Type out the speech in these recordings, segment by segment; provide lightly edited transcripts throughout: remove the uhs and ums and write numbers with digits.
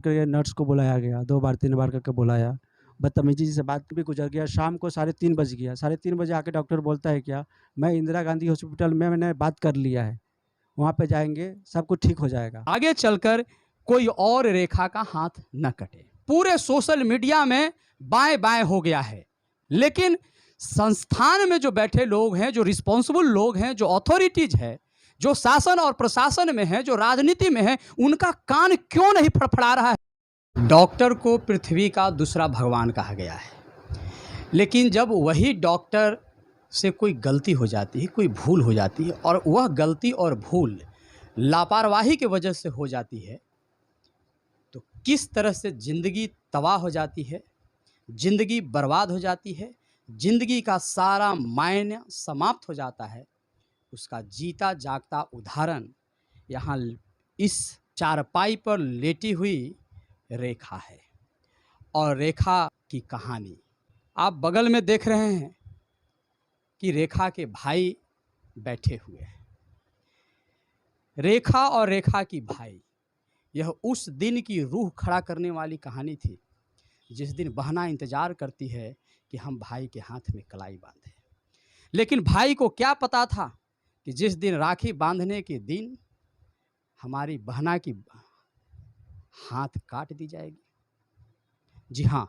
करके नर्स को बुलाया गया, 2 बार 3 बार करके बुलाया। बदतमीज़ी से बात भी गुज़र गया। शाम को 3:30 बज गया। 3:30 बजे आके डॉक्टर बोलता है क्या, मैं इंदिरा गांधी हॉस्पिटल में मैंने बात कर लिया है, वहाँ पे जाएँगे, सब कुछ ठीक हो जाएगा। आगे चलकर कोई और रेखा का हाथ न कटे। पूरे सोशल मीडिया में बाएं बाएं हो गया है, लेकिन संस्थान में जो बैठे लोग हैं, जो रिस्पॉन्सिबल लोग हैं, जो अथॉरिटीज है, जो शासन और प्रशासन में है, जो राजनीति में है, उनका कान क्यों नहीं फड़फड़ा रहा है। डॉक्टर को पृथ्वी का दूसरा भगवान कहा गया है, लेकिन जब वही डॉक्टर से कोई गलती हो जाती है, कोई भूल हो जाती है, और वह गलती और भूल लापरवाही की वजह से हो जाती है, तो किस तरह से ज़िंदगी तबाह हो जाती है, ज़िंदगी बर्बाद हो जाती है, ज़िंदगी का सारा मायने समाप्त हो जाता है, उसका जीता जागता उदाहरण यहाँ इस चारपाई पर लेटी हुई रेखा है। और रेखा की कहानी आप बगल में देख रहे हैं कि रेखा के भाई बैठे हुए हैं। रेखा और रेखा की भाई, यह उस दिन की रूह खड़ा करने वाली कहानी थी जिस दिन बहना इंतज़ार करती है कि हम भाई के हाथ में कलाई बांधें। लेकिन भाई को क्या पता था कि जिस दिन राखी बांधने के दिन हमारी बहना की हाथ काट दी जाएगी। जी हाँ,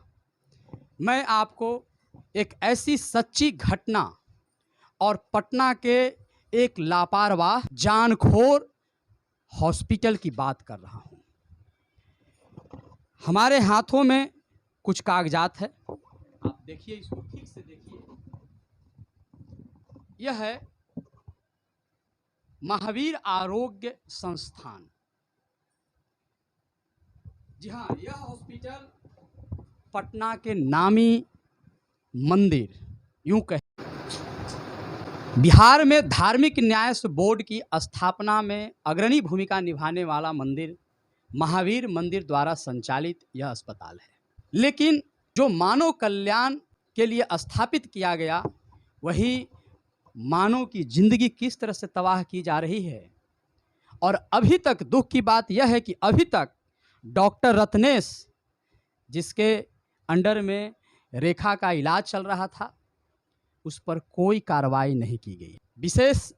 मैं आपको एक ऐसी सच्ची घटना और पटना के एक लापरवाह जानखोर हॉस्पिटल की बात कर रहा हूँ। हमारे हाथों में कुछ कागजात है, आप देखिए, इसको ठीक से देखिए। यह है महावीर आरोग्य संस्थान। जी हाँ, यह हॉस्पिटल पटना के नामी मंदिर, यूं कहें बिहार में धार्मिक न्याय बोर्ड की स्थापना में अग्रणी भूमिका निभाने वाला मंदिर महावीर मंदिर द्वारा संचालित यह अस्पताल है। लेकिन जो मानव कल्याण के लिए स्थापित किया गया, वही मानव की जिंदगी किस तरह से तबाह की जा रही है। और अभी तक दुख की बात यह है कि अभी तक डॉक्टर रत्नेश, जिसके अंडर में रेखा का इलाज चल रहा था, उस पर कोई कार्रवाई नहीं की गई। विशेष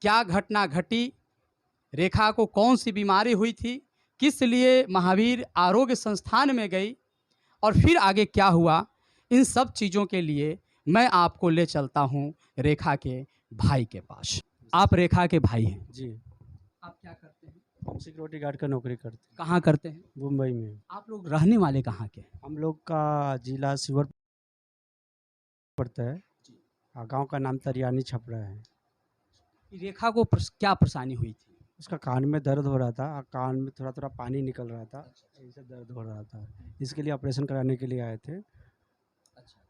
क्या घटना घटी, रेखा को कौन सी बीमारी हुई थी, किस लिए महावीर आरोग्य संस्थान में गई और फिर आगे क्या हुआ, इन सब चीज़ों के लिए मैं आपको ले चलता हूं रेखा के भाई के पास। आप रेखा के भाई हैं जी, आप क्या करते हैं? हम सिक्योरिटी गार्ड का नौकरी करते हैं, कहाँ करते हैं? मुंबई में। आप लोग रहने वाले कहाँ के हैं? हम लोग का जिला शिवर पड़ता है, गांव का नाम तरियानी छपरा है। रेखा को क्या परेशानी हुई थी? उसका कान में दर्द हो रहा था, कान में थोड़ा थोड़ा पानी निकल रहा था, ऐसे दर्द हो रहा था। इसके लिए ऑपरेशन कराने के लिए आए थे।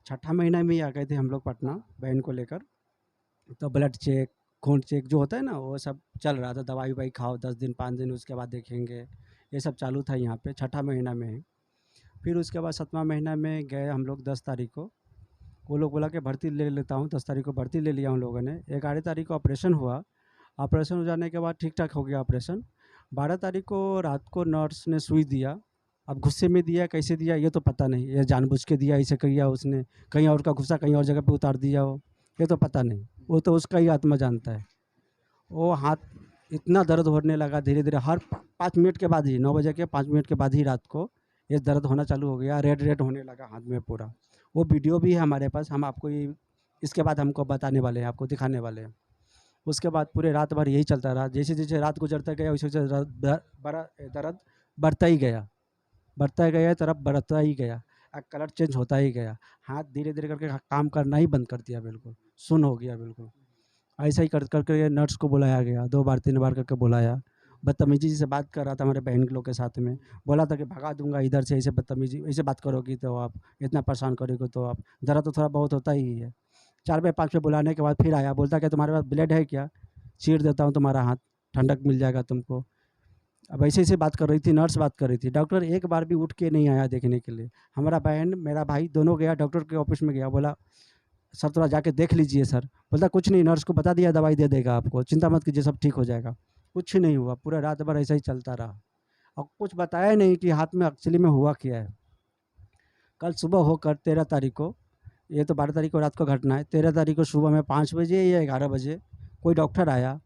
छठा महीना में ही आ गए थे हम लोग पटना बहन को लेकर। तो ब्लड चेक, खून चेक जो होता है ना, वो सब चल रहा था। दवाई ववाई खाओ 10 दिन 5 दिन, उसके बाद देखेंगे, ये सब चालू था यहाँ पे। छठा महीना में ही फिर उसके बाद 7वां महीना में गए हम लोग 10 तारीख को। वो लोग बोला कि भर्ती ले लेता हूँ, 10 तारीख को भर्ती ले लिया उन लोगों ने। 11 तारीख को ऑपरेशन हुआ। ऑपरेशन हो जाने के बाद ठीक ठाक हो गया ऑपरेशन। 12 तारीख को रात को नर्स ने सुई दिया। अब गुस्से में दिया, कैसे दिया ये तो पता नहीं, ये जानबूझ के दिया, ऐसे किया उसने, कहीं और का गुस्सा कहीं और जगह पे उतार दिया हो, ये तो पता नहीं, वो तो उसका ही आत्मा जानता है। वो हाथ इतना दर्द होने लगा धीरे धीरे, हर 5 मिनट के बाद ही, 9 बजे के 5 मिनट के बाद ही रात को ये दर्द होना चालू हो गया। रेड रेड होने लगा हाथ में पूरा। वो वीडियो भी है हमारे पास, हम आपको इसके बाद हमको बताने वाले हैं, आपको दिखाने वाले हैं। उसके बाद पूरे रात भर यही चलता रहा। जैसे जैसे रात गुजरता गया वैसे वैसे दर्द बढ़ता ही गया, बढ़ता गया, तरफ बढ़ता ही गया, कलर चेंज होता ही गया। हाथ धीरे धीरे करके काम करना ही बंद कर दिया, बिल्कुल सुन्न हो गया बिल्कुल। ऐसा ही कर करके नर्स को बुलाया गया, 2 बार 3 बार करके बुलाया। बदतमीजी से बात कर रहा था हमारे बहन के लोग के साथ में। बोला था कि भगा दूंगा इधर से, ऐसे बदतमीजी ऐसे बात करोगी तो आप, इतना परेशान करोगे तो आप, दर्द तो थोड़ा बहुत होता ही है। 4 बार 5 बार बुलाने के बाद फिर आया, बोलता कि तुम्हारे पास ब्लेड है क्या, चीर देता हूँ तुम्हारा हाथ, ठंडक मिल जाएगा तुमको। अब ऐसे ऐसे बात कर रही थी, नर्स बात कर रही थी। डॉक्टर एक बार भी उठ के नहीं आया देखने के लिए। हमारा बहन मेरा भाई दोनों गया, डॉक्टर के ऑफिस में गया, बोला सर थोड़ा जाके देख लीजिए सर। बोलता कुछ नहीं, नर्स को बता दिया, दवाई दे देगा आपको, चिंता मत कीजिए, सब ठीक हो जाएगा। कुछ नहीं हुआ, पूरा रात भर ऐसा ही चलता रहा। और कुछ बताया नहीं कि हाथ में एक्चुअली में हुआ क्या है। कल सुबह होकर 13 तारीख को, ये तो 12 तारीख को रात को घटना है, 13 तारीख को सुबह में 5 बजे या 11 बजे कोई डॉक्टर आया,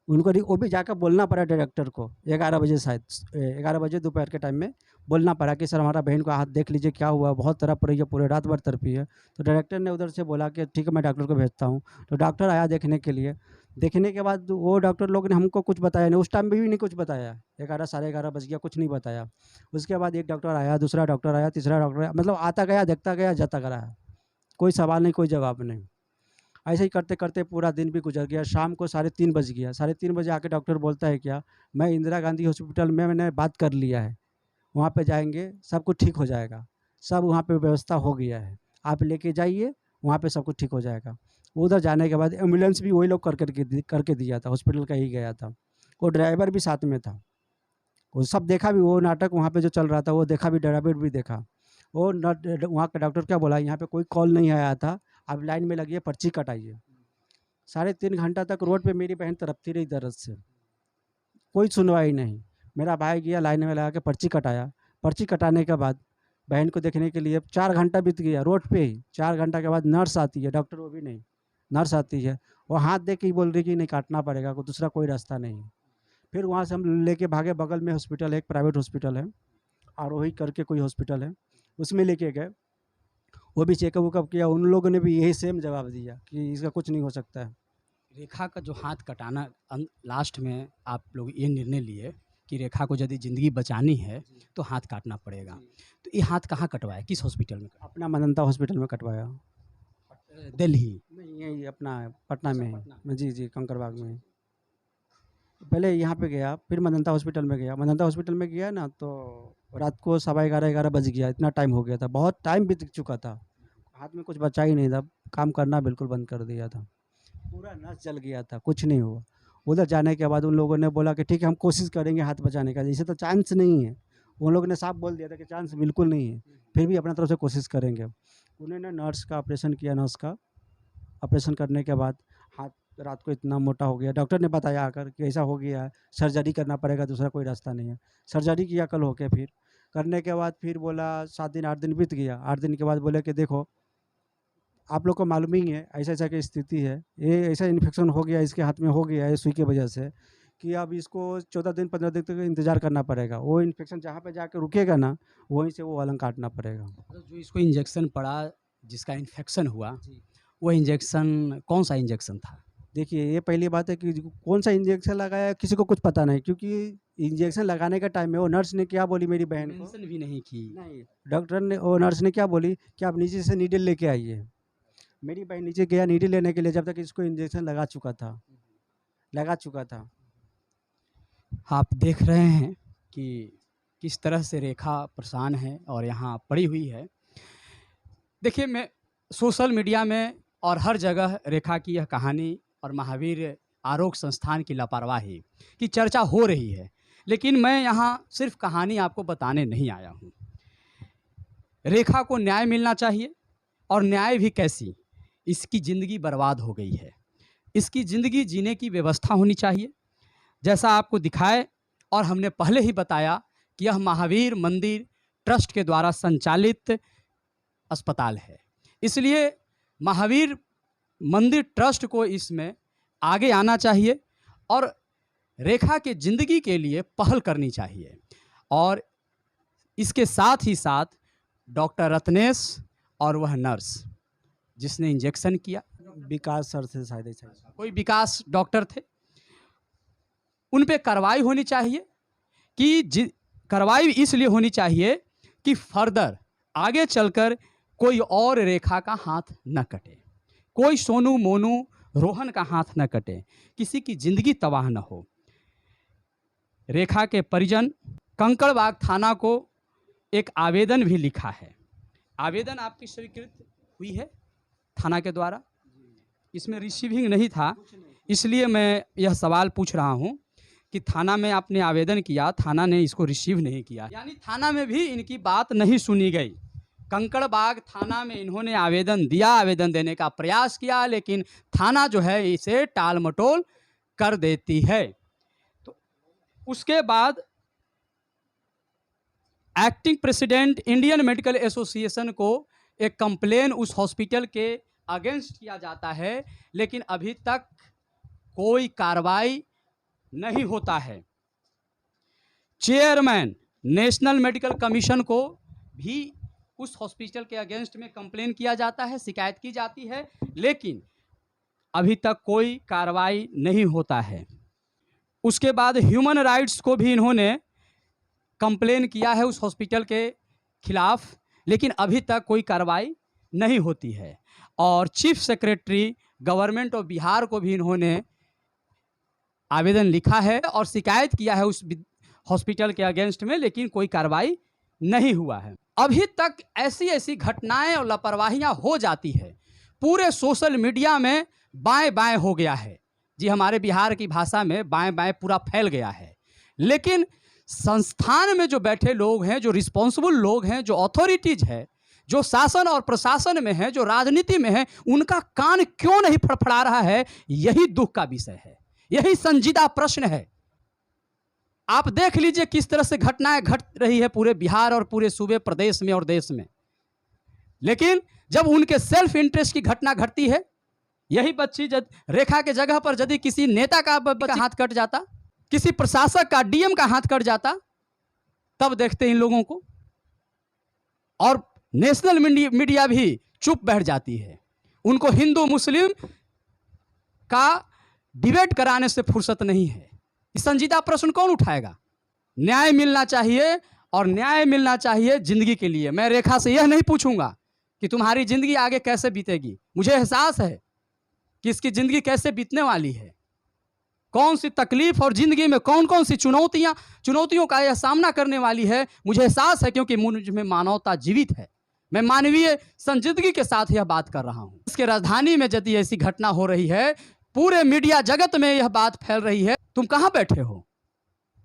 उनको वो भी जाकर बोलना पड़ा डायरेक्टर को 11 बजे, शायद 11 बजे दोपहर के टाइम में बोलना पड़ा कि सर हमारा बहन को हाथ देख लीजिए क्या हुआ, बहुत तड़प रही है, पूरे रात भर तड़पी है। तो डायरेक्टर ने उधर से बोला कि ठीक है मैं डॉक्टर को भेजता हूँ। तो डॉक्टर आया देखने के लिए, देखने के बाद वो डॉक्टर लोग ने हमको कुछ बताया नहीं, उस टाइम भी नहीं कुछ बताया, 11 साढ़े 11 बज गया, कुछ नहीं बताया। उसके बाद एक डॉक्टर आया, दूसरा डॉक्टर आया, तीसरा डॉक्टर आया, मतलब आता गया, देखता गया, जाता गया, कोई सवाल नहीं, कोई जवाब नहीं। ऐसे ही करते करते पूरा दिन भी गुजर गया। शाम को 3:30 बज गया, 3:30 बजे आके डॉक्टर बोलता है क्या, मैं इंदिरा गांधी हॉस्पिटल में मैंने बात कर लिया है, वहाँ पे जाएंगे सब कुछ ठीक हो जाएगा, सब वहाँ पे व्यवस्था हो गया है, आप लेके जाइए, वहाँ पे सब कुछ ठीक हो जाएगा। उधर जाने के बाद एम्बुलेंस भी वही लोग करके दिया था, हॉस्पिटल का ही गया था, वो ड्राइवर भी साथ में था, वो सब देखा भी, वो नाटक वहाँ पे जो चल रहा था वो देखा भी, ड्राइवर भी देखा। वो वहाँ का डॉक्टर क्या बोला, यहाँ पे कोई कॉल नहीं आया था, आप लाइन में लगिए, पर्ची कटाइए। 3.5 घंटा तक रोड पे मेरी बहन तड़पती रही दर्द से, कोई सुनवाई नहीं। मेरा भाई गया लाइन में लगा के पर्ची कटाया, पर्ची कटाने के बाद बहन को देखने के लिए 4 घंटा बीत गया रोड पे ही। 4 घंटा के बाद नर्स आती है, डॉक्टर वो भी नहीं, नर्स आती है, वो हाथ दे के ही बोल रही कि नहीं काटना पड़ेगा, कोई दूसरा कोई रास्ता नहीं है। फिर वहाँ से हम लेके भागे, बगल में हॉस्पिटल है, एक प्राइवेट हॉस्पिटल है, आरोही करके कोई हॉस्पिटल है, उसमें लेके गए, वो भी चेकअप वेकअप किया, उन लोगों ने भी यही सेम जवाब दिया कि इसका कुछ नहीं हो सकता है। रेखा का जो हाथ कटाना, लास्ट में आप लोग ये निर्णय लिए कि रेखा को यदि ज़िंदगी बचानी है तो हाथ काटना पड़ेगा। तो ये हाथ कहाँ कटवाया, किस हॉस्पिटल में कटवाया? अपना मनंता हॉस्पिटल में कटवाया। दिल्ली? नहीं, यही अपना पटना में पटना ही। जी, कंकड़बाग में ही। पहले यहाँ पे गया, फिर मनंता हॉस्पिटल में गया। मनंता हॉस्पिटल में गया ना, तो रात को 11:15 बज गया, इतना टाइम हो गया था, बहुत टाइम बीत चुका था, हाथ में कुछ बचा ही नहीं था, काम करना बिल्कुल बंद कर दिया था, पूरा नस जल गया था, कुछ नहीं हुआ। उधर जाने के बाद उन लोगों ने बोला कि ठीक है हम कोशिश करेंगे हाथ बचाने का, जैसे तो चांस नहीं है, उन लोगों ने साफ बोल दिया था कि चांस बिल्कुल नहीं है, फिर भी अपना तरफ से कोशिश करेंगे। उन्होंने नर्स का ऑपरेशन किया, नर्स का ऑपरेशन करने के बाद हाथ रात को इतना मोटा हो गया, डॉक्टर ने बताया आकर कि ऐसा हो गया है, सर्जरी करना पड़ेगा, दूसरा कोई रास्ता नहीं है। सर्जरी किया कल होके, फिर करने के बाद फिर बोला 7 दिन 8 दिन बीत गया। 8 दिन के बाद बोले कि देखो आप लोग को मालूम ही है ऐसा ऐसा की स्थिति है, ये ऐसा इन्फेक्शन हो गया, इसके हाथ में हो गया है सुई की वजह से, कि अब इसको 14 दिन 15 दिन तक इंतज़ार करना पड़ेगा, वो इन्फेक्शन जहाँ पे जाके रुकेगा ना, वहीं से वो अलग काटना पड़ेगा। तो जो इसको इंजेक्शन पड़ा, जिसका इन्फेक्शन हुआ, वो इंजेक्शन कौन सा इंजेक्शन था? देखिए ये पहली बात है कि कौन सा इंजेक्शन लगाया किसी को कुछ पता नहीं, क्योंकि इंजेक्शन लगाने के टाइम में वो नर्स ने क्या बोली मेरी बहन को, मेंशन भी नहीं की। नहीं, डॉक्टर ने, वो नर्स ने क्या बोली कि आप नीचे से नीडल लेके आइए। मेरी बहन नीचे गया नीडल लेने के लिए, जब तक इसको इंजेक्शन लगा चुका था। आप देख रहे हैं कि किस तरह से रेखा परेशान है और यहाँ पड़ी हुई है। देखिए, मैं सोशल मीडिया में और हर जगह रेखा की यह कहानी और महावीर आरोग्य संस्थान की लापरवाही की चर्चा हो रही है, लेकिन मैं यहाँ सिर्फ कहानी आपको बताने नहीं आया हूँ। रेखा को न्याय मिलना चाहिए, और न्याय भी कैसी, इसकी ज़िंदगी बर्बाद हो गई है, इसकी ज़िंदगी जीने की व्यवस्था होनी चाहिए। जैसा आपको दिखाए और हमने पहले ही बताया कि यह महावीर मंदिर ट्रस्ट के द्वारा संचालित अस्पताल है, इसलिए महावीर मंदिर ट्रस्ट को इसमें आगे आना चाहिए और रेखा के ज़िंदगी के लिए पहल करनी चाहिए। और इसके साथ ही साथ डॉक्टर रत्नेश और वह नर्स जिसने इंजेक्शन किया, विकास सर से शायद ऐसा कोई विकास डॉक्टर थे, उन पे कार्रवाई होनी चाहिए। कि कार्रवाई इसलिए होनी चाहिए कि फर्दर आगे चलकर कोई और रेखा का हाथ न कटे, कोई सोनू मोनू रोहन का हाथ न कटे, किसी की ज़िंदगी तबाह न हो। रेखा के परिजन कंकड़बाग थाना को एक आवेदन भी लिखा है। आवेदन आपकी स्वीकृत हुई है थाना के द्वारा? इसमें रिसीविंग नहीं था, इसलिए मैं यह सवाल पूछ रहा हूं कि थाना में आपने आवेदन किया, थाना ने इसको रिसीव नहीं किया, यानी थाना में भी इनकी बात नहीं सुनी गई। कंकड़बाग थाना में इन्होंने आवेदन दिया, आवेदन देने का प्रयास किया, लेकिन थाना जो है इसे टाल मटोल कर देती है। तो उसके बाद acting president Indian medical association को एक कंप्लेन उस हॉस्पिटल के अगेंस्ट किया जाता है, लेकिन अभी तक कोई कार्रवाई नहीं होता है। चेयरमैन नेशनल मेडिकल कमीशन को भी उस हॉस्पिटल के अगेंस्ट में कंप्लेन किया जाता है, शिकायत की जाती है, लेकिन अभी तक कोई कार्रवाई नहीं होता है। उसके बाद ह्यूमन राइट्स को भी इन्होंने कंप्लेन किया है उस हॉस्पिटल के खिलाफ, लेकिन अभी तक कोई कार्रवाई नहीं होती है। और chief secretary government of Bihar को भी इन्होंने आवेदन लिखा है और शिकायत किया है उस हॉस्पिटल के अगेंस्ट में, लेकिन कोई कार्रवाई नहीं हुआ है। अभी तक ऐसी ऐसी घटनाएं और लापरवाहियां हो जाती है, पूरे सोशल मीडिया में बाएं बाएं हो गया है। जी, हमारे बिहार की भाषा में बाएं बाएं पूरा फैल गया है। लेकिन संस्थान में जो बैठे लोग हैं, जो रिस्पॉन्सिबल लोग हैं, जो अथॉरिटीज है, जो शासन और प्रशासन में है, जो राजनीति में है, उनका कान क्यों नहीं फड़फड़ा रहा है? यही दुख का विषय है, यही संजीदा प्रश्न है। आप देख लीजिए किस तरह से घटनाएं घट रही है पूरे बिहार और पूरे सूबे, प्रदेश में और देश में। लेकिन जब उनके सेल्फ इंटरेस्ट की घटना घटती है, यही बच्ची रेखा के जगह पर यदि किसी नेता का हाथ कट जाता, किसी प्रशासक का, डीएम का हाथ कट जाता, तब देखते इन लोगों को। और नेशनल मीडिया भी चुप बैठ जाती है। उनको हिंदू मुस्लिम का डिबेट कराने से फुर्सत नहीं है। इस संजीदा प्रश्न कौन उठाएगा? न्याय मिलना चाहिए, और न्याय मिलना चाहिए जिंदगी के लिए। मैं रेखा से यह नहीं पूछूंगा कि तुम्हारी जिंदगी आगे कैसे बीतेगी। मुझे एहसास है कि इसकी जिंदगी कैसे बीतने वाली है, कौन सी तकलीफ और जिंदगी में कौन कौन सी चुनौतियों का यह सामना करने वाली है। मुझे एहसास है, क्योंकि मुझ में मानवता जीवित है। मैं मानवीय संजीदगी के साथ यह बात कर रहा हूं। इसके राजधानी में यदि ऐसी घटना हो रही है, पूरे मीडिया जगत में यह बात फैल रही है, तुम कहां बैठे हो?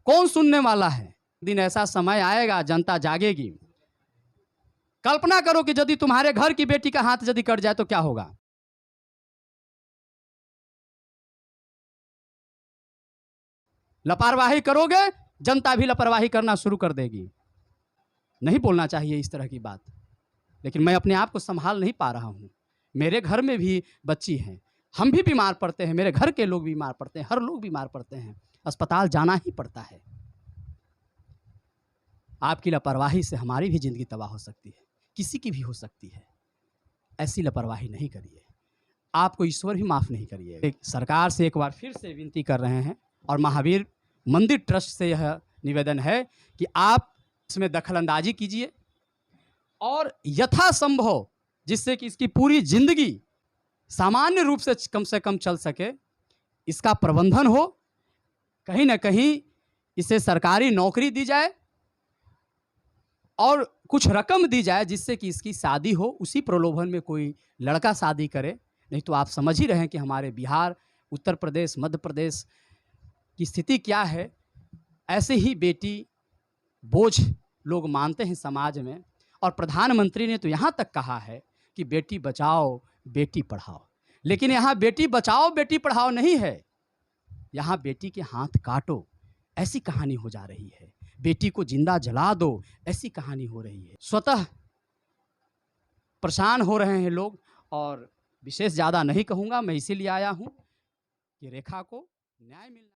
कौन सुनने वाला है? दिन ऐसा समय आएगा, जनता जागेगी। कल्पना करो कि यदि तुम्हारे घर की बेटी का हाथ यदि कट जाए तो क्या होगा? लापरवाही करोगे, जनता भी लापरवाही करना शुरू कर देगी। नहीं बोलना चाहिए इस तरह की बात, लेकिन मैं अपने आप को संभाल नहीं पा रहा हूं। मेरे घर में भी बच्ची हैं, हम भी बीमार पड़ते हैं, मेरे घर के लोग बीमार पड़ते हैं, हर लोग बीमार पड़ते हैं, अस्पताल जाना ही पड़ता है। आपकी लापरवाही से हमारी भी जिंदगी तबाह हो सकती है, किसी की भी हो सकती है। ऐसी लापरवाही नहीं करिए, आपको ईश्वर भी माफ़ नहीं करिए। सरकार से एक बार फिर से विनती कर रहे हैं, और महावीर मंदिर ट्रस्ट से यह निवेदन है कि आप इसमें दखलंदाजी कीजिए, और यथासंभव जिससे कि इसकी पूरी जिंदगी सामान्य रूप से कम चल सके, इसका प्रबंधन हो। कहीं ना कहीं इसे सरकारी नौकरी दी जाए और कुछ रकम दी जाए, जिससे कि इसकी शादी हो। उसी प्रलोभन में कोई लड़का शादी करे, नहीं तो आप समझ ही रहे हैं कि हमारे बिहार, उत्तर प्रदेश, मध्य प्रदेश की स्थिति क्या है। ऐसे ही बेटी बोझ लोग मानते हैं समाज में, और प्रधानमंत्री ने तो यहाँ तक कहा है कि बेटी बचाओ बेटी पढ़ाओ। लेकिन यहाँ बेटी बचाओ बेटी पढ़ाओ नहीं है, यहाँ बेटी के हाथ काटो, ऐसी कहानी हो जा रही है। बेटी को जिंदा जला दो, ऐसी कहानी हो रही है। स्वतः परेशान हो रहे हैं लोग, और विशेष ज़्यादा नहीं कहूँगा मैं, इसीलिए आया हूँ कि रेखा को न्याय मिलना।